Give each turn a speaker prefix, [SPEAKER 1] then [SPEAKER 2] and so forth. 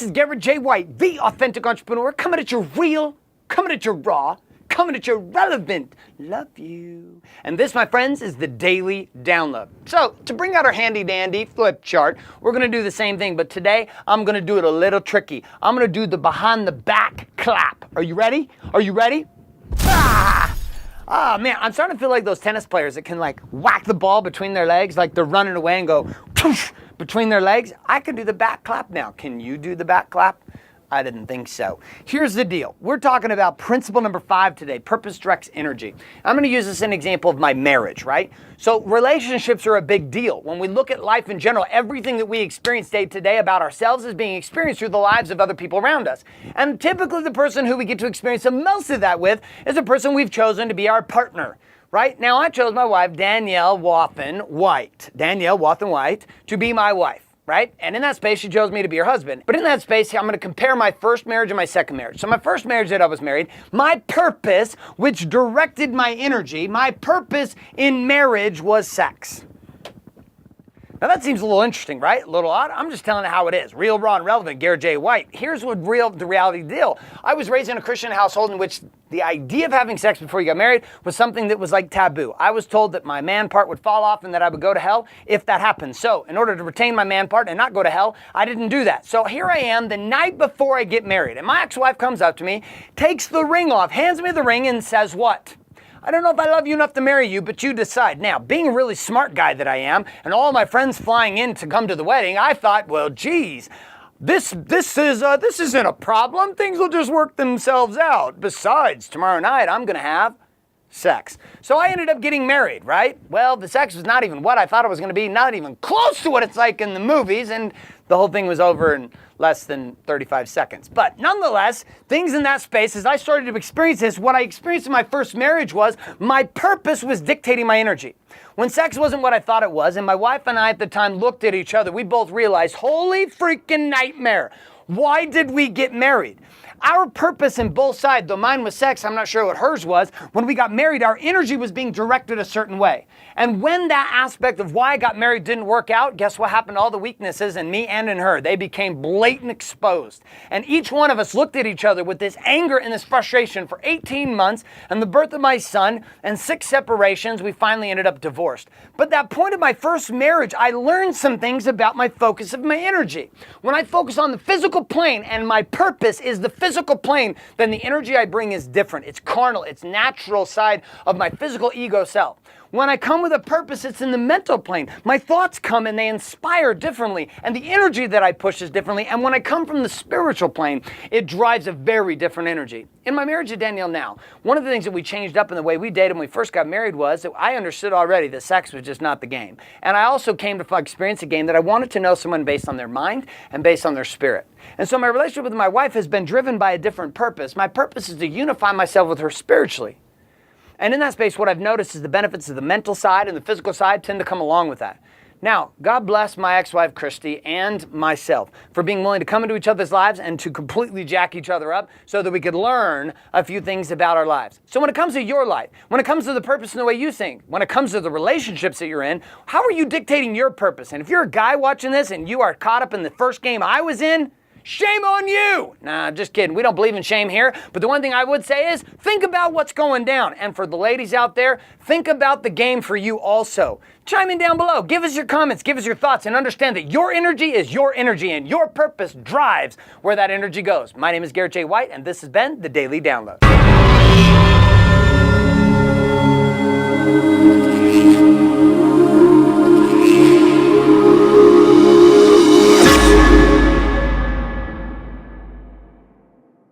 [SPEAKER 1] is Garrett J. White, the authentic entrepreneur, coming at you real, coming at you raw, coming at you relevant. Love you. And this, my friends, is the Daily Download. So, to bring out our handy dandy flip chart, we're going to do the same thing, but today I'm going to do it a little tricky. I'm going to do the behind the back clap. Are you ready? Are you ready? Ah, man, I'm starting to feel like those tennis players that can like whack the ball between their legs, like they're running away and go between their legs. I can do the back clap now. Can you do the back clap? I didn't think so. Here's the deal. We're talking about principle number 5 today, purpose directs energy. I'm going to use this as an example of my marriage, right? So relationships are a big deal. When we look at life in general, everything that we experience day to day about ourselves is being experienced through the lives of other people around us. And typically the person who we get to experience the most of that with is the person we've chosen to be our partner. Right? Now I chose my wife, Danielle Wathen White, to be my wife. Right? And in that space, she chose me to be her husband. But in that space, I'm going to compare my first marriage and my second marriage. So my first marriage that I was married, my purpose, which directed my energy, my purpose in marriage was sex. Now that seems a little interesting, right? A little odd. I'm just telling you how it is. Real, raw, and relevant. Garrett J. White. Here's what the reality deal. I was raised in a Christian household in which the idea of having sex before you got married was something that was like taboo. I was told that my man part would fall off and that I would go to hell if that happened. So in order to retain my man part and not go to hell, I didn't do that. So here I am the night before I get married. And my ex-wife comes up to me, takes the ring off, hands me the ring and says what? I don't know if I love you enough to marry you, but you decide. Now, being a really smart guy that I am, and all my friends flying in to come to the wedding, I thought, well, geez, this isn't a problem. Things will just work themselves out. Besides, tomorrow night I'm gonna have sex. So I ended up getting married, right? Well, the sex was not even what I thought it was gonna be, not even close to what it's like in the movies, and the whole thing was over in less than 35 seconds. But nonetheless, things in that space, as I started to experience this, what I experienced in my first marriage was my purpose was dictating my energy. When sex wasn't what I thought it was, and my wife and I at the time looked at each other, we both realized, holy freaking nightmare. Why did we get married? Our purpose in both sides, though mine was sex, I'm not sure what hers was, when we got married, our energy was being directed a certain way. And when that aspect of why I got married didn't work out, guess what happened to all the weaknesses in me and in her? They became blatant exposed. And each one of us looked at each other with this anger and this frustration for 18 months and the birth of my son and 6 separations, we finally ended up divorced. But that point of my first marriage, I learned some things about my focus of my energy. When I focus on the physical plane and my purpose is the physical plane, then the energy I bring is different. It's carnal. It's natural side of my physical ego self. When I come with a purpose, it's in the mental plane. My thoughts come and they inspire differently, and the energy that I push is differently. And when I come from the spiritual plane, it drives a very different energy. In my marriage to Danielle now, one of the things that we changed up in the way we dated when we first got married was that I understood already that sex was just not the game. And I also came to experience a game that I wanted to know someone based on their mind and based on their spirit. And so my relationship with my wife has been driven by a different purpose. My purpose is to unify myself with her spiritually. And in that space, what I've noticed is the benefits of the mental side and the physical side tend to come along with that. Now, God bless my ex-wife, Christy, and myself for being willing to come into each other's lives and to completely jack each other up so that we could learn a few things about our lives. So when it comes to your life, when it comes to the purpose and the way you think, when it comes to the relationships that you're in, how are you dictating your purpose? And if you're a guy watching this and you are caught up in the first game I was in, shame on you! Nah, I'm just kidding. We don't believe in shame here. But the one thing I would say is think about what's going down. And for the ladies out there, think about the game for you also. Chime in down below. Give us your comments. Give us your thoughts. And understand that your energy is your energy and your purpose drives where that energy goes. My name is Garrett J. White, and this has been The Daily Download.